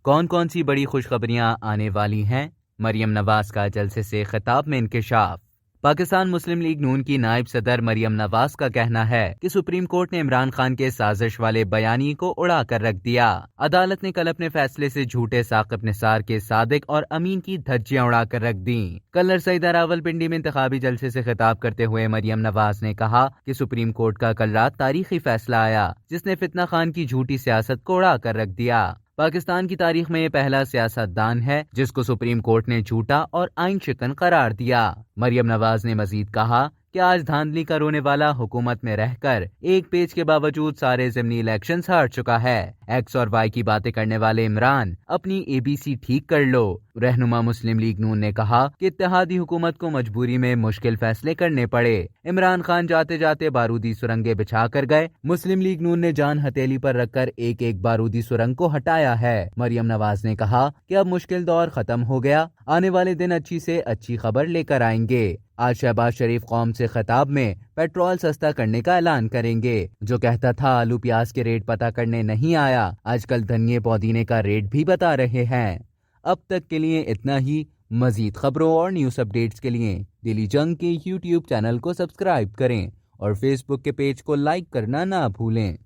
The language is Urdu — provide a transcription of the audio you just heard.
کون کون سی بڑی خوشخبریاں آنے والی ہیں؟ مریم نواز کا جلسے سے خطاب میں انکشاف۔ پاکستان مسلم لیگ نون کی نائب صدر مریم نواز کا کہنا ہے کہ سپریم کورٹ نے عمران خان کے سازش والے بیانیے کو اڑا کر رکھ دیا۔ عدالت نے کل اپنے فیصلے سے جھوٹے ثاقب نثار کے صادق اور امین کی دھجیاں اڑا کر رکھ دیں۔ کل سیدہ راولپنڈی میں انتخابی جلسے سے خطاب کرتے ہوئے مریم نواز نے کہا کہ سپریم کورٹ کا کل رات تاریخی فیصلہ آیا جس نے فتنہ خان کی جھوٹی سیاست کو اڑا کر رکھ دیا۔ پاکستان کی تاریخ میں یہ پہلا سیاست دان ہے جس کو سپریم کورٹ نے جھوٹا اور آئین شکن قرار دیا۔ مریم نواز نے مزید کہا کہ آج دھاندلی کا رونے والا حکومت میں رہ کر ایک پیج کے باوجود سارے ضمنی الیکشنز ہار چکا ہے۔ ایکس اور وائی کی باتیں کرنے والے عمران اپنی اے بی سی ٹھیک کر لو۔ رہنما مسلم لیگ نون نے کہا کہ اتحادی حکومت کو مجبوری میں مشکل فیصلے کرنے پڑے۔ عمران خان جاتے جاتے بارودی سرنگیں بچھا کر گئے۔ مسلم لیگ نون نے جان ہتھیلی پر رکھ کر ایک ایک بارودی سرنگ کو ہٹایا ہے۔ مریم نواز نے کہا کہ اب مشکل دور ختم ہو گیا، آنے والے دن اچھی سے اچھی خبر لے کر آئیں گے۔ آج شہباز شریف قوم سے خطاب میں پیٹرول سستا کرنے کا اعلان کریں گے۔ جو کہتا تھا آلو پیاز کے ریٹ پتہ کرنے نہیں آیا، آج کل دھنیے پودینے کا ریٹ بھی بتا رہے ہیں۔ اب تک کے لیے اتنا ہی۔ مزید خبروں اور نیوز اپڈیٹس کے لیے دلی جنگ کے یوٹیوب چینل کو سبسکرائب کریں اور فیس بک کے پیج کو لائک کرنا نہ بھولیں۔